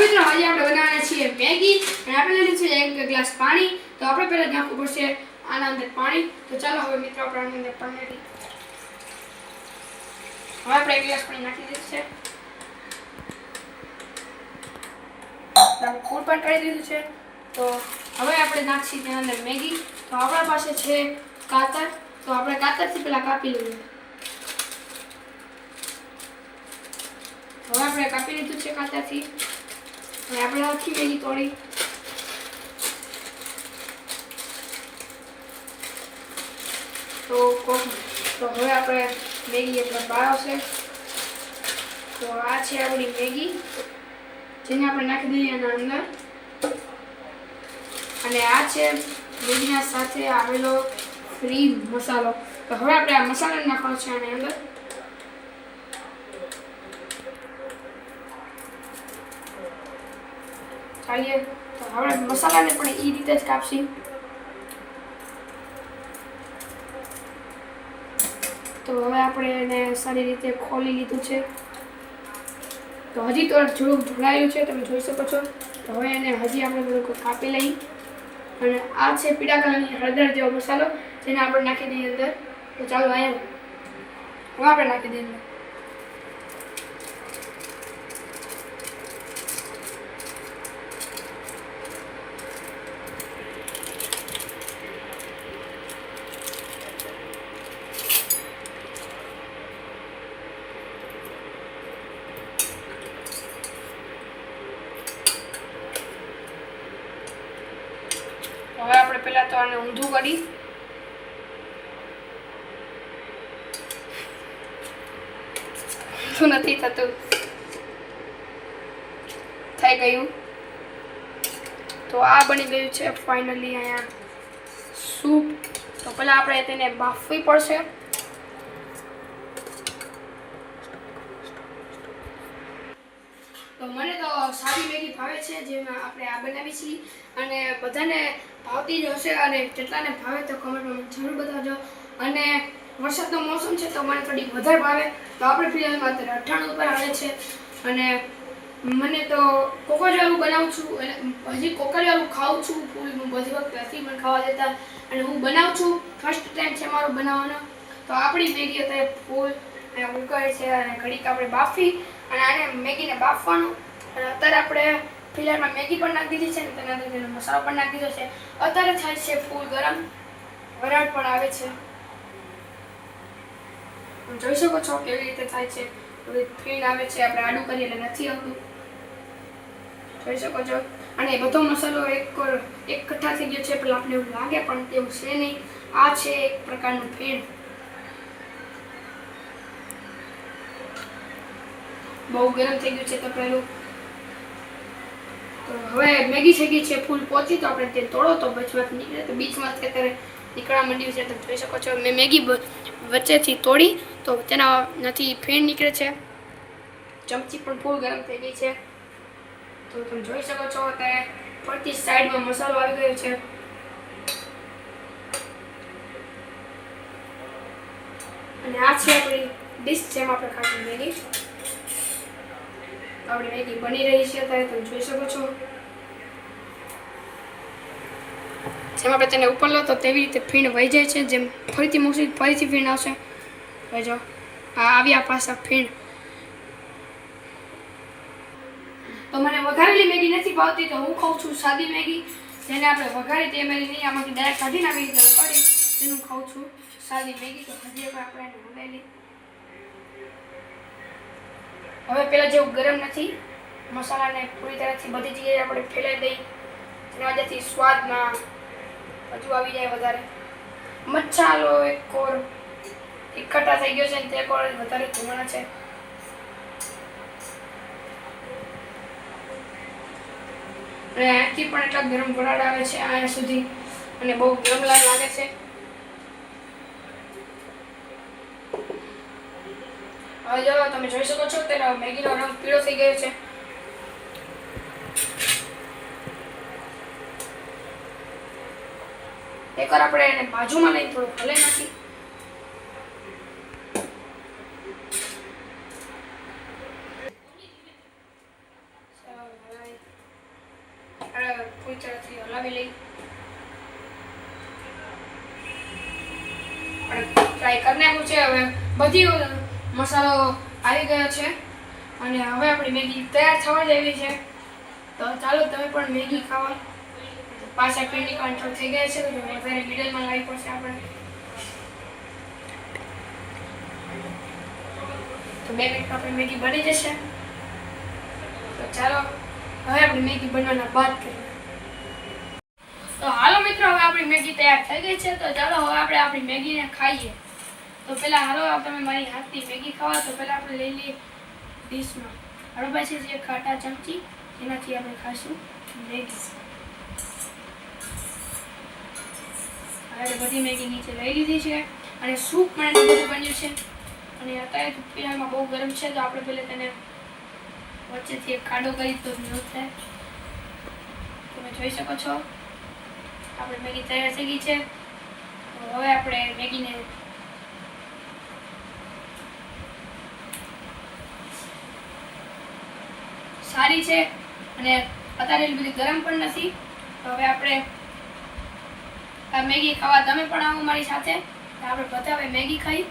મિત્રો આજે આપણે બનાવવાના છીએ મેગી અને આપણે લીધું છે 1 ગ્લાસ પાણી. તો આપણે પહેલા નાખવું પડશે આના અંદર પાણી. તો ચાલો હવે મિત્રો આપણે આની અંદર પાણી નાખી. હવે આપણે 1 ગ્લાસ પાણી નાખી દીધું છે. આપણે ફૂલ પણ કરી દીધું છે. તો હવે આપણે નાખીએ તેના અંદર મેગી. તો આપણા પાસે છે કાતર. તો આપણે કાતરથી પહેલા કાપી લઈએ. હવે આપણે કાપી લીધું છે કાતરથી. હવે આપણે આખી મેગી તોડી. તો હવે આપણે મેગી એટલે બહાર આવશે. તો આ છે આપણી મેગી, જેને આપણે નાખી દઈએ એના અંદર. અને આ છે મેગીના સાથે આવેલો ફ્રી મસાલો. તો હવે આપણે આ મસાલો નાખવાનો છે આની અંદર. ચાલીએ. તો હવે મસાલાને પણ એ રીતે જ કાપશી. તો હવે આપણે એને સારી રીતે ખોલી લીધું છે. તો હજી તો થોડુંક ઢોળાયું છે, તમે જોઈ શકો છો. તો હવે એને હજી આપણે થોડુંક કાપી લઈએ. અને આ છે પીળા કલરની હળદર જેવો મસાલો, જેને આપણે નાખી દઈએ અંદર. તો ચાલો અહીંયા હવે આપણે નાખી દઈએ અંદર. હવે આપણે પહેલા તો આને ઊંધું કરી. શું નથી થતું, થઈ ગયું. તો આ બની ગયું છે ફાઇનલી અહીંયા સૂપ. તો પહેલા આપણે તેને બાફવી પડશે. તો મને તો સાદી મેગી ભાવે છે, જેમાં આપણે આ બનાવી છીએ. અને બધાને ભાવતી જ હશે. અને જેટલાને ભાવે તો કમેન્ટમાં જરૂર બતાવજો. અને વરસાદનો મોસમ છે તો મને થોડી વધારે ભાવે. તો આપણે ફિલહાલમાં અત્યારે 98 ઉપર આવે છે. અને મને તો કોકોરિયાનું બનાવું છું, અને હજી કોકોરિયાનું ખાઉં છું. ફૂલ હું બધી વખત નથી મને ખાવા દેતા, અને હું બનાવું છું. ફર્સ્ટ ટાઈમ છે મારો બનાવવાનો. તો આપણી મેગી અત્યારે ફૂલ ઉકળે છે. અને ઘડીક આપણે બાફી અને આને મેગીને બાફવાનું. અને અત્યારે આપણે ફિલહાલમાં મેગી પણ નાખી દીધી છે, અને તેના અંદર તેનો મસાલો પણ નાખી દીધો છે. અત્યારે થાય છે ફૂલ ગરમ, વરાળ પણ આવે છે. જોઈ શકો છો કેવી રીતે થાય છે. ફીણ આવે છે, આપણે આડું કરીએ એટલે નથી આવતું. જોઈ શકો છો. અને બધો મસાલો એકઠા થઈ ગયો છે. પેલા આપણે એવું લાગે પણ તેવું છે નહીં. આ છે એક પ્રકારનું ફીણ. બહુ ગરમ થઈ ગયું છે તો પેલું. તો હવે મેગી થઈ ગઈ છે ફૂલ પહોંચી. તો આપણે તે તોડો તો વચમાંથી નીકળે. તો બીચમાં અત્યારે નીકળવા માંડ્યું છે. તમે જોઈ શકો છો મેં મેગી વચ્ચેથી તોડી. તો તેનાથી ફીણ નીકળે છે. ચમચી પણ ફૂલ ગરમ થઈ ગઈ છે. તો તમે જોઈ શકો છો અત્યારે ફરતી સાઈડમાં મસાલો આવી ગયો છે. અને આ છે આપણી ડીશ, જેમાં આપણે ખાતી મેગી. આપણી મેગી બની રહી છે અત્યારે, તમે જોઈ શકો છો. જેમ આપણે તેને ઉપર લો તો તેવી રીતે ફીણ વહી જાય છે. જેમ ફરીથી મૂકશું ફરીથી ફીણ આવશે. હવે જો આ આવ્યા પાછા ફીણ. તો મને વઘારેલી મેગી નથી ભાવતી, તો હું ખાઉં છું સાદી મેગી, જેને આપણે વઘારી તે મેગી નહીં, આમાંથી ડાયરેક્ટ કાઢીને આવી રીતે ઉકાળી તેનું ખાઉં છું સાદી મેગી. તો હજી એકવાર આપણે એને હલાવી. હવે પહેલાં જેવું ગરમ નથી. મસાલાને પૂરી તરહથી બધી જગ્યાએ આપણે ફેલાઈ દઈ, જેના વજહથી સ્વાદમાં હજુ આવી જાય વધારે. મસાલો એક કોર એકઠા થઈ ગયો છે, ને તે કોર વધારે ધોવાના છે. અને અહીંથી પણ એટલા ગરમ વરાળ આવે છે અહીંયા સુધી, અને બહુ ગરમ લાગે છે. હવે જો તમે જોઈ શકો છો તેનો મેગીનો રંગ પીળો થઈ ગયો છે. એકવાર આપણે એને બાજુમાં લઈને થોડું હલાવી નાખી. પૂરી તરફથી હલાવી લઈ. ટ્રાય કરી નાખ્યું છે. હવે બધી મસાલો આવી ગયો છે અને હવે આપણી મેગી તૈયાર થવા જ આવી છે. તો ચાલો તમે પણ મેગી ખાવા. પાછા પીણી કંટ્રોલ થઈ ગયા છે તો વધારે મિડલમાં લાવી પડશે આપણે. તો 2 મિનિટમાં આપણી મેગી બની જશે. તો ચાલો હવે આપણી મેગી બનવાના બાદ કરીએ. તો હાલો મિત્રો, હવે આપણી મેગી તૈયાર થઈ ગઈ છે. તો ચાલો હવે આપણે આપણી મેગીને ખાઈએ. તો પહેલા હાલો તમે મારી હાથની મેગી ખાવા. તો પહેલા આપણે લઈ લઈએ ડીશમાં. હાલો પછી જે ખાટા ચમચી એનાથી આપણે ખાશું મેગી. હવે બધી મેગી નીચે લઈ લીધી છે અને સૂપ પણ બધું બન્યું છે. અને અત્યારે પીણામાં બહુ ગરમ છે તો આપણે પહેલા તેને વચ્ચેથી એક ખાડો કરી તો ન થાય. તમે જોઈ શકો છો આપણે મેગી તૈયાર થઈ ગઈ છે. હવે આપણે મેગીને સારી છે અને અત્યારે એટલી બધી ગરમ પણ નથી. તો હવે આપણે આ મેગી ખાવા તમે પણ આવો મારી સાથે. આપણે બધા હવે મેગી ખાઈ.